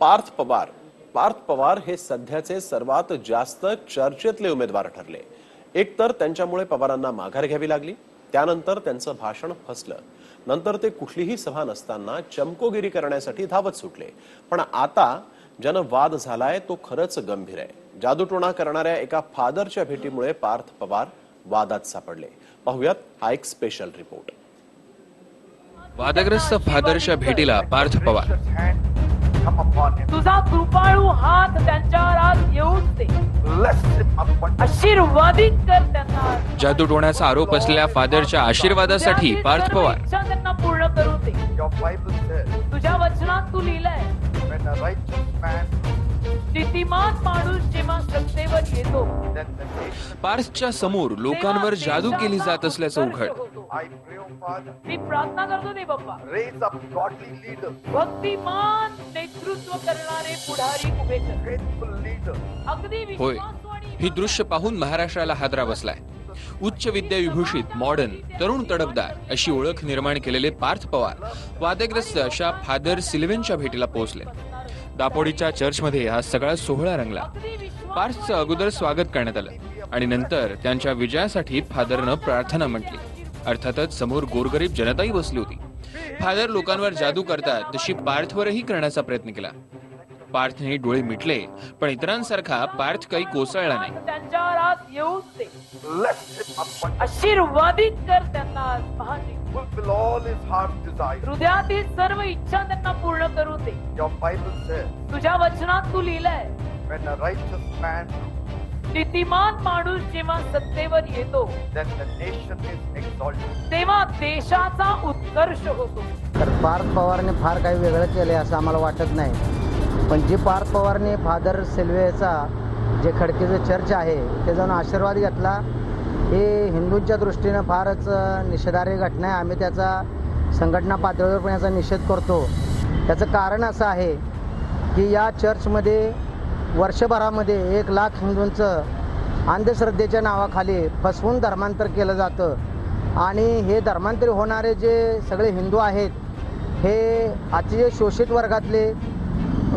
पार्थ पवार हे सध्याचे सर्वात जास्त चर्चेतले उमेदवार ठरले। एकतर त्यांच्यामुळे पवारांना माघार घ्यावी लागली, त्यानंतर त्यांचं भाषण फसलं, नंतर ते कुठलीही सभा नसताना चमकोगिरी करण्यासाठी धावत सुटले। पण आता ज्यानं वाद झालाय तो खरंच गंभीर आहे। जादूटोणा करणाऱ्या एका फादरच्या भेटीमुळे पार्थ पवार वादात सापडले। पाहूयात हा एक स्पेशल रिपोर्ट। वादग्रस्त फादरच्या भेटीला पार्थ पवार। तुझा कृपाळू हात त्यांच्यावर आज येऊन दे, आशीर्वादित कर त्यांना। जादूटोण्याचा आरोप असलेल्या फादरच्या आशीर्वादासाठी पार्थ पवार। त्यांना पूर्ण करू दे। तुझ्या वचनात तू लिहिलंय, नीतिमान माणूस जेव्हा सत्तेवर येतो। पार्थच्या समोर लोकांवर जादू केली जात असल्याचं उघड। मी प्रार्थना करतो दे बाप्पा, भक्तिमान नेतृत्व करणारे पुढारी उभे कर। अगदी होय, ही दृश्य पाहून महाराष्ट्राला हादरा बसलाय। उच्च विद्या विभूषित, मॉडर्न, तरुण तडफदार अशी ओळख निर्माण केलेले पार्थ पवार वादग्रस्त अशा फादर सिल्वेनच्या भेटीला पोहोचले। दापोडीच्या चर्चमध्ये हा सगळा सोहळा रंगला। पार्थचं अगोदर स्वागत करण्यात आलं आणि नंतर त्यांच्या विजयासाठी फादरनं प्रार्थना म्हटली। अर्थातच समोर गोरगरीब जनताही बसली होती। फादर लोकांवर जादू करतात तशी पार्थवरही करण्याचा प्रयत्न केला। पार्थने डोळे मिटले, पण इतरांसारखा पार्थ काही कोसळला नाही। त्यांच्यावर आज येऊन दे, आशीर्वादित कर त्यांना। हृदयातील सर्व इच्छा त्यांना पूर्ण करू दे। तुझ्या वचनात तू लिहिलंय, नीतिमान माणूस जेव्हा सत्तेवर येतो तेव्हा देशाचा उत्कर्ष होतो। तर पार्थ पवारने फार काही वेगळं केलंय असं आम्हाला वाटत नाही, पण जे पार्थ पवारने फादर सिल्वेचा जे खडकीचं चर्च आहे ते जाऊन आशीर्वाद घेतला, हे हिंदूंच्या दृष्टीनं फारच निषेधार्ह घटना आहे। आम्ही त्याचा संघटना पातळीवर पण याचा निषेध करतो। त्याचं कारण असं आहे की या चर्चमध्ये वर्षभरामध्ये 1 लाख हिंदूंचं अंधश्रद्धेच्या नावाखाली फसवून धर्मांतर केलं जातं आणि हे धर्मांतरी होणारे जे सगळे हिंदू आहेत हे अतिशय शोषित वर्गातले,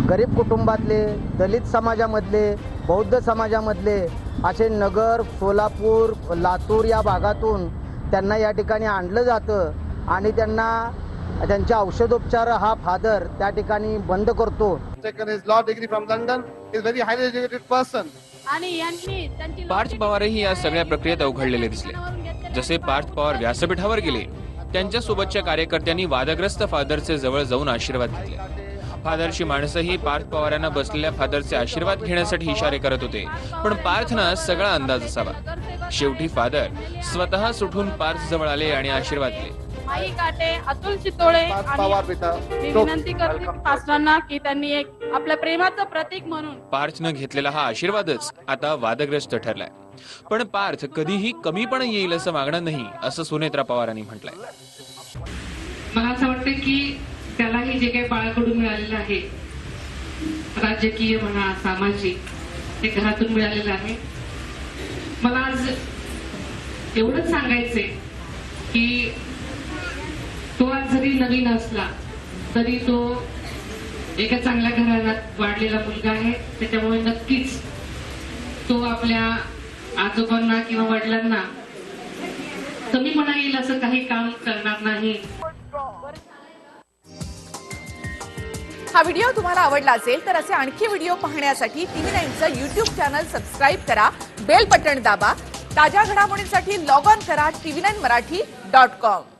गरीब कुटुंबातले, दलित समाजामधले, बौद्ध समाजामधले असे नगर, सोलापूर, लातूर या भागातून त्यांना या ठिकाणी आणलं जातं आणि त्यांना त्यांचे औषधोपचार हा फादर त्या ठिकाणी बंद करतो। पार्थ पवारही या सगळ्या प्रक्रियेत अवघडलेले दिसले। जसे पार्थ पवार व्यासपीठावर गेले, त्यांच्या सोबतच्या कार्यकर्त्यांनी वादग्रस्त फादरचे जवळ जाऊन आशीर्वाद घेतले। फादरची माणसंही पार्थ पवारांना बसलेल्या फादरचे आशीर्वाद घेण्यासाठी इशारे करत होते, पण पार्थना सगळा अंदाज असावा। शेवटी फादर स्वतः सुटून पार्थ जवळ आले आणि आशीर्वाद दिले। आई काटे, अतुल चितोळे मी विनंती करते पास्टरांना की त्यांनी एक आपल्या प्रेमाचं प्रतीक म्हणून पार्थनं घेतलेला हा आशीर्वादच आता वादग्रस्त ठरलाय। पण पार्थ कधीही कमीपणा येईल असं वागणार नाही, असं सुनेत्रा पवारांनी म्हटलंय। मला असं वाटतं की त्यालाही जे काही बाळाकडून मिळालेलं आहे, राजकीय म्हणा, सामाजिक, ते घरातून मिळालेलं आहे। मला आज एवढंच सांगायचंय की तो आज जरी नवीन असला तरी तो एका चांगल्या घराण्यात वाढलेला मुलगा आहे। त्याच्यामुळे नक्कीच तो आपल्या आजोबांना किंवा वडिलांना कमी म्हणा येईल असं काही काम करणार नाही। हा व्हिडिओ तुम्हाला आवडला असेल तर असे आणखी व्हिडिओ पाहण्यासाठी TV9चं YouTube चॅनल सबस्क्राईब करा, बेल बटण दाबा। ताज्या घडामोडींसाठी लॉग ऑन करा tv9marathi.com।